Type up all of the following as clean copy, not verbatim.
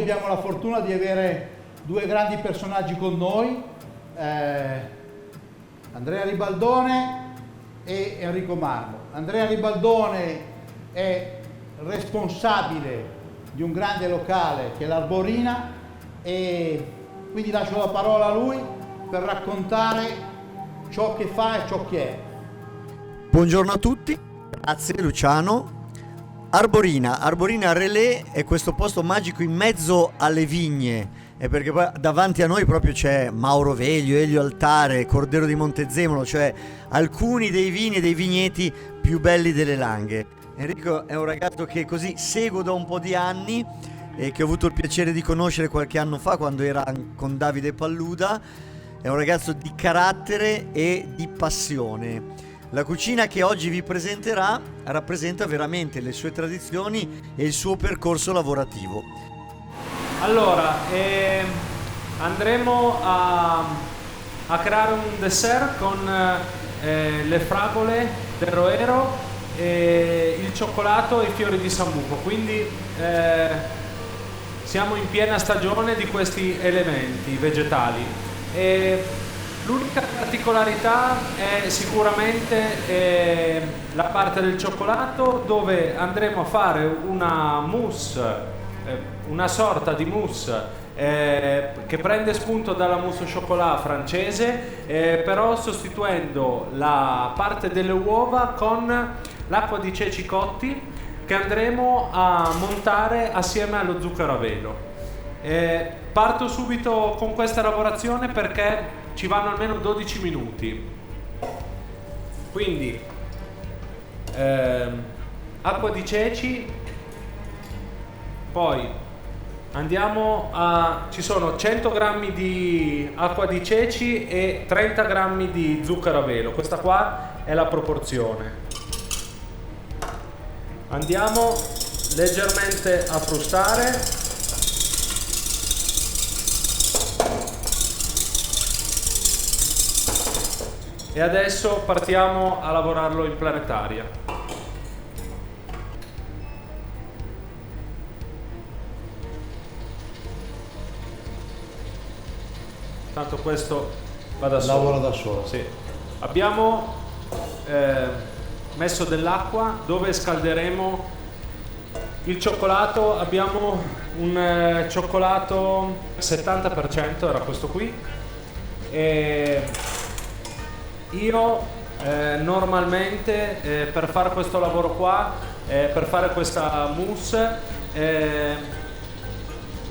abbiamo la fortuna di avere due grandi personaggi con noi, Andrea Ribaldone e Enrico Marmo. Andrea Ribaldone è responsabile di un grande locale che è l'Arborina, e quindi lascio la parola a lui per raccontare ciò che fa e ciò che è. Buongiorno a tutti, grazie Luciano. Arborina Relais è questo posto magico in mezzo alle vigne, e perché poi davanti a noi proprio c'è Mauro Veglio, Elio Altare, Cordero di Montezemolo, cioè alcuni dei vini e dei vigneti più belli delle Langhe. Enrico è un ragazzo che così seguo da un po' di anni e che ho avuto il piacere di conoscere qualche anno fa quando era con Davide Palluda. È un ragazzo di carattere e di passione. La cucina che oggi vi presenterà rappresenta veramente le sue tradizioni e il suo percorso lavorativo. Allora, andremo a creare un dessert con le fragole del Roero, il cioccolato e i fiori di Sambuco, quindi siamo in piena stagione di questi elementi vegetali. L'unica particolarità è sicuramente la parte del cioccolato, dove andremo a fare una mousse, una sorta di mousse che prende spunto dalla mousse au chocolat francese, però sostituendo la parte delle uova con l'acqua di ceci cotti che andremo a montare assieme allo zucchero a velo. Parto subito con questa lavorazione perché ci vanno almeno 12 minuti. Quindi acqua di ceci, poi andiamo ci sono 100 grammi di acqua di ceci e 30 grammi di zucchero a velo, questa qua è la proporzione. Andiamo leggermente a frustare. E adesso partiamo a lavorarlo in planetaria. Tanto questo va da solo. Lavora da solo. Sì. Abbiamo messo dell'acqua dove scalderemo il cioccolato. Abbiamo un cioccolato 70%, era questo qui. Io normalmente per fare questo lavoro qua, per fare questa mousse,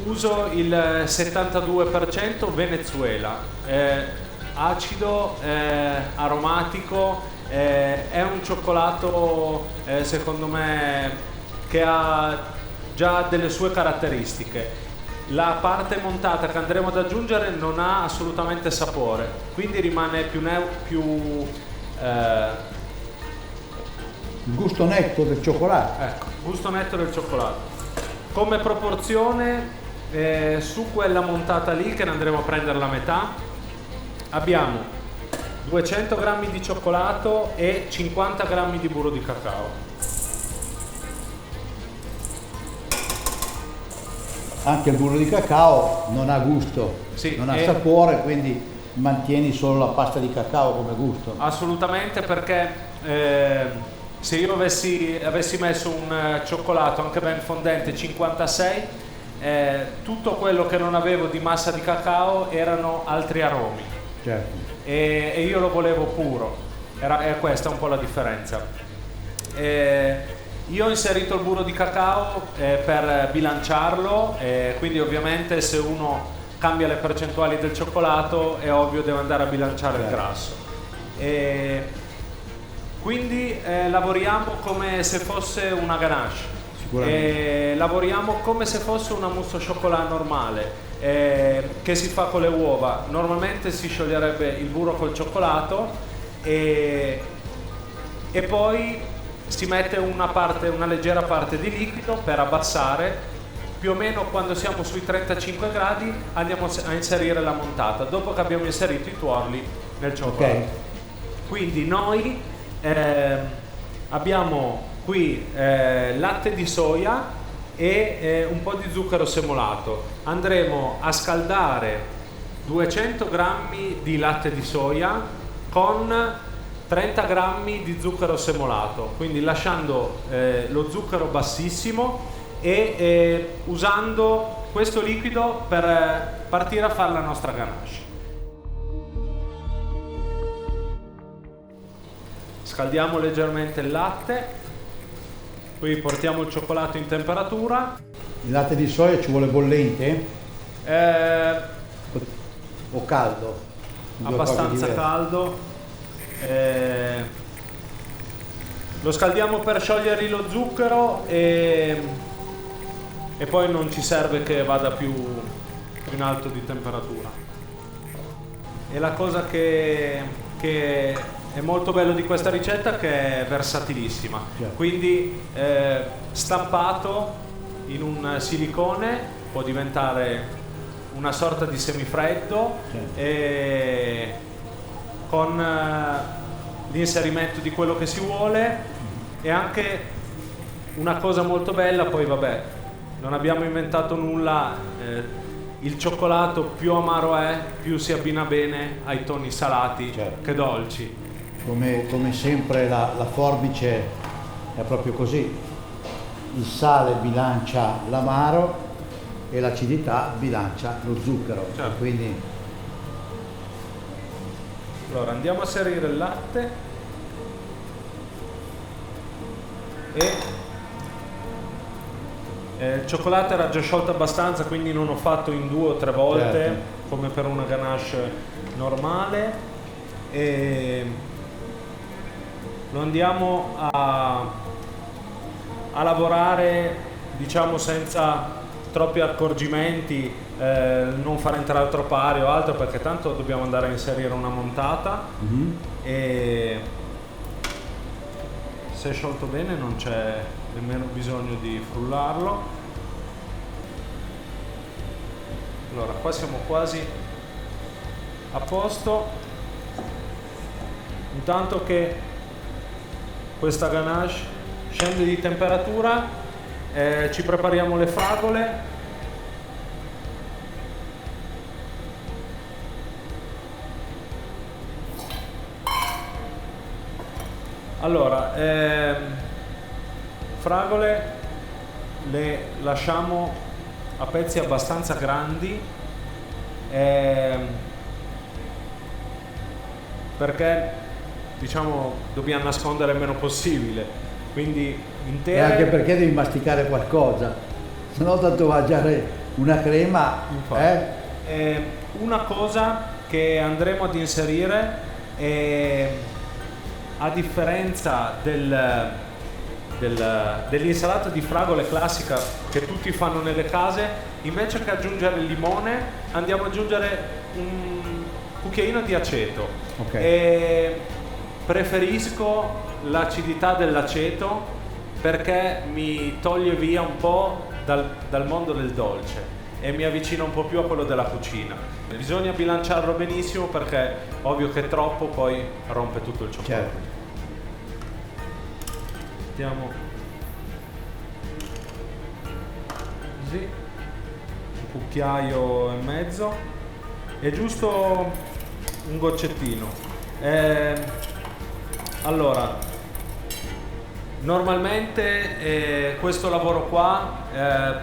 uso il 72% Venezuela, acido, aromatico, è un cioccolato secondo me che ha già delle sue caratteristiche. La parte montata che andremo ad aggiungere non ha assolutamente sapore, quindi rimane più Il gusto netto del cioccolato. ecco, gusto netto del cioccolato. Come proporzione, su quella montata lì, che ne andremo a prendere la metà, abbiamo 200 grammi di cioccolato e 50 grammi di burro di cacao. Anche il burro di cacao non ha gusto, Sì, non ha sapore, quindi mantieni solo la pasta di cacao come gusto. Assolutamente, perché se io avessi messo un cioccolato anche ben fondente 56, tutto quello che non avevo di massa di cacao erano altri aromi. Certo. E io lo volevo puro, è questa un po' la differenza. Io ho inserito il burro di cacao per bilanciarlo, quindi ovviamente se uno cambia le percentuali del cioccolato è ovvio deve andare a bilanciare il grasso. Quindi lavoriamo come se fosse una ganache, lavoriamo come se fosse una mousse au chocolat normale, che si fa con le uova. Normalmente si scioglierebbe il burro col cioccolato e poi si mette una leggera parte di liquido per abbassare. Più o meno quando siamo sui 35 gradi andiamo a inserire la montata, dopo che abbiamo inserito i tuorli nel cioccolato. Okay. Quindi noi abbiamo qui latte di soia, e un po' di zucchero semolato. Andremo a scaldare 200 grammi di latte di soia con 30 grammi di zucchero semolato, quindi lasciando lo zucchero bassissimo e usando questo liquido per partire a fare la nostra ganache. Scaldiamo leggermente il latte, poi portiamo il cioccolato in temperatura. Il latte di soia ci vuole bollente o caldo? Abbastanza caldo. Lo scaldiamo per sciogliere lo zucchero e poi non ci serve che vada più in alto di temperatura. E la cosa che è molto bello di questa ricetta è che è versatilissima, quindi stampato in un silicone può diventare una sorta di semifreddo e con l'inserimento di quello che si vuole. E anche una cosa molto bella, poi vabbè, non abbiamo inventato nulla, il cioccolato più amaro è, più si abbina bene ai toni salati che dolci. Come sempre la forbice è proprio così, il sale bilancia l'amaro e l'acidità bilancia lo zucchero, quindi... Allora andiamo a serrire il latte e il cioccolato era già sciolto abbastanza, quindi non ho fatto in 2 o 3 volte come per una ganache normale, e lo andiamo a lavorare, diciamo, senza troppi accorgimenti, non far entrare troppa aria o altro, perché tanto dobbiamo andare a inserire una montata e se è sciolto bene non c'è nemmeno bisogno di frullarlo. Allora qua siamo quasi a posto. Intanto che questa ganache scende di temperatura, ci prepariamo le fragole. Allora, fragole le lasciamo a pezzi abbastanza grandi, perché diciamo dobbiamo nascondere il meno possibile, quindi intere. E anche perché devi masticare qualcosa, se no tanto mangiare una crema. Una cosa che andremo ad inserire è, a differenza dell'insalata di fragole classica che tutti fanno nelle case, invece che aggiungere il limone andiamo ad aggiungere un cucchiaino di aceto. E preferisco l'acidità dell'aceto perché mi toglie via un po' dal mondo del dolce e mi avvicina un po' più a quello della cucina. Bisogna bilanciarlo benissimo perché ovvio che troppo poi rompe tutto il cioccolato. Mettiamo così un cucchiaio e mezzo, è giusto un goccettino. Allora, normalmente questo lavoro qua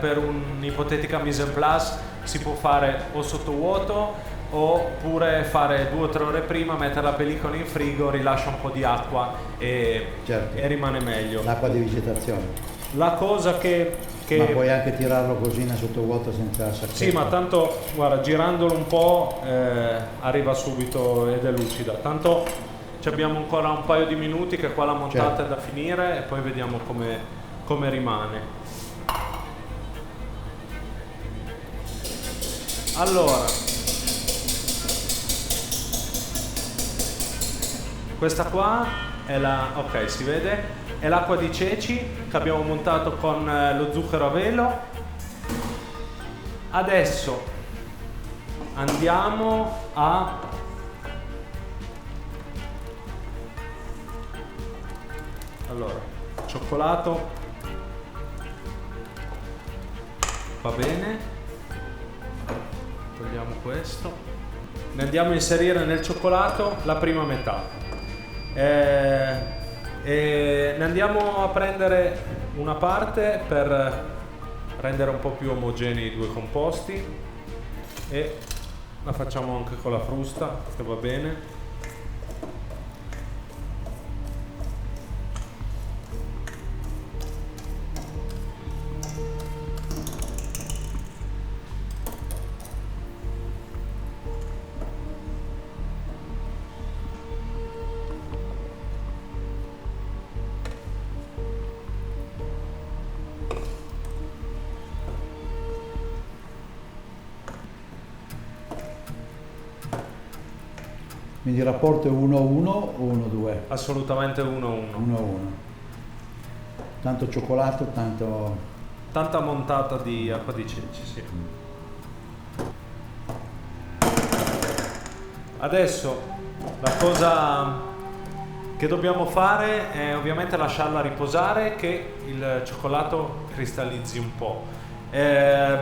per un'ipotetica mise en place si può fare o sottovuoto oppure fare 2 o 3 ore prima, mettere la pellicola in frigo, rilascia un po' di acqua e rimane meglio. L'acqua di vegetazione. La cosa che ma puoi anche tirarlo così in sottovuoto senza sacchetta. Sì, ma tanto guarda, girandolo un po' arriva subito ed è lucida. Tanto abbiamo ancora un paio di minuti che qua la montata è da finire e poi vediamo come rimane. Allora, questa qua è ok, si vede, è l'acqua di ceci che abbiamo montato con lo zucchero a velo. Adesso andiamo a cioccolato Va bene, togliamo questo, ne andiamo a inserire nel cioccolato la prima metà e ne andiamo a prendere una parte per rendere un po' più omogenei i due composti e la facciamo anche con la frusta, che va bene. Quindi il rapporto è 1-1 o 1-2? Assolutamente 1-1. 1-1. Tanto cioccolato, tanto... Tanta montata di acqua di ceci, sì. Adesso la cosa che dobbiamo fare è ovviamente lasciarla riposare, che il cioccolato cristallizzi un po'. È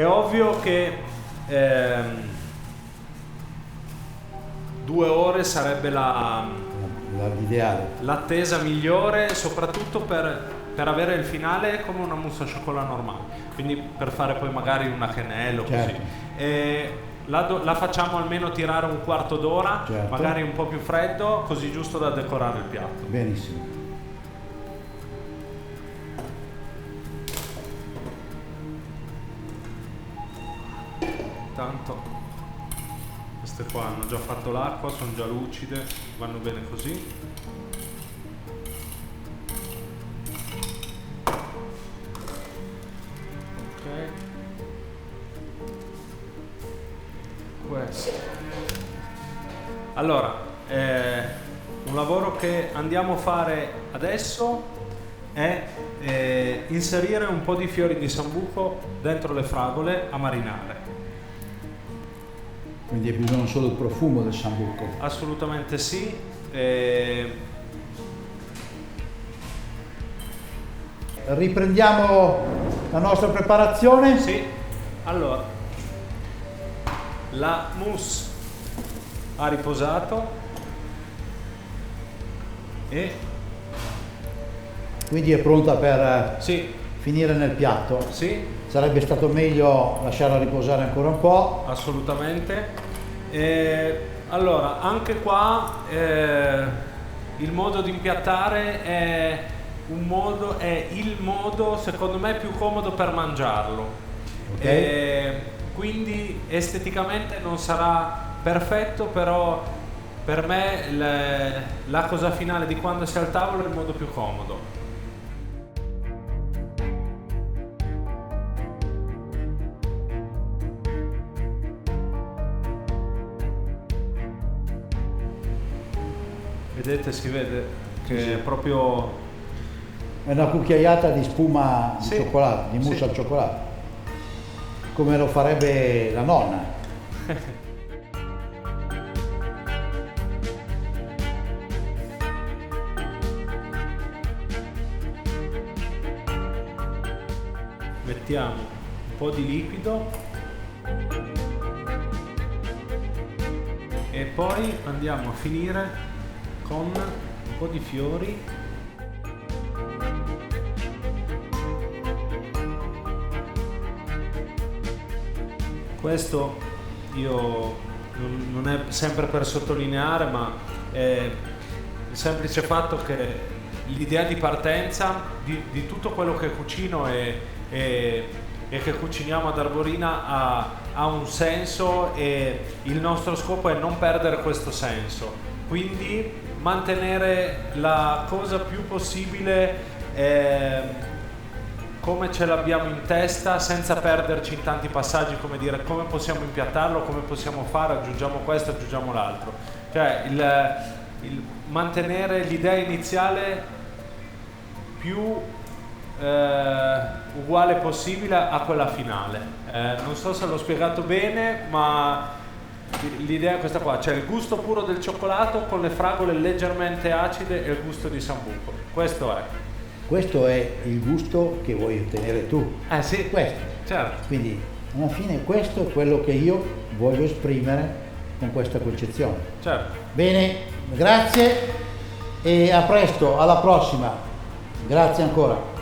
ovvio che 2 ore sarebbe l'ideale. l'attesa migliore, soprattutto per avere il finale come una mousse al cioccolato normale, quindi per fare poi magari una quenelle o Certo. così. La facciamo almeno tirare un quarto d'ora, Certo. magari un po' più freddo, così giusto da decorare il piatto. Benissimo. Tanto queste qua hanno già fatto l'acqua, sono già lucide, vanno bene così. Ok. Questo. Allora, un lavoro che andiamo a fare adesso è inserire un po' di fiori di sambuco dentro le fragole a marinare. Quindi hai bisogno solo del profumo del sambuco. Assolutamente sì. Riprendiamo la nostra preparazione. Sì. Allora, la mousse ha riposato e Quindi è pronta per sì, finire nel piatto. sì, Sarebbe stato meglio lasciarla riposare ancora un po'. assolutamente. Allora, anche qua il modo di impiattare è il modo secondo me più comodo per mangiarlo. Ok. Quindi esteticamente non sarà perfetto, però per me la cosa finale di quando si è al tavolo è il modo più comodo. Vedete, si vede che Sì. è proprio È una cucchiaiata di spuma di Sì. cioccolato, di mousse Sì. al cioccolato. Come lo farebbe la nonna. mettiamo un po' di liquido e poi andiamo a finire con un po' di fiori. Questo non è sempre per sottolineare, ma è il semplice fatto che l'idea di partenza di tutto quello che cucino e che cuciniamo ad Arborina ha un senso, e il nostro scopo è non perdere questo senso, quindi mantenere la cosa più possibile come ce l'abbiamo in testa, senza perderci in tanti passaggi, come dire come possiamo impiattarlo, come possiamo fare, aggiungiamo questo, aggiungiamo l'altro, cioè il mantenere l'idea iniziale più uguale possibile a quella finale. Non so se l'ho spiegato bene, ma l'idea è questa qua, c'è il gusto puro del cioccolato con le fragole leggermente acide e il gusto di sambuco, questo è. questo è il gusto che vuoi ottenere tu. Sì, Questo. certo. Quindi alla fine questo è quello che io voglio esprimere con questa concezione. Certo. Bene, grazie e a presto, alla prossima. Grazie ancora.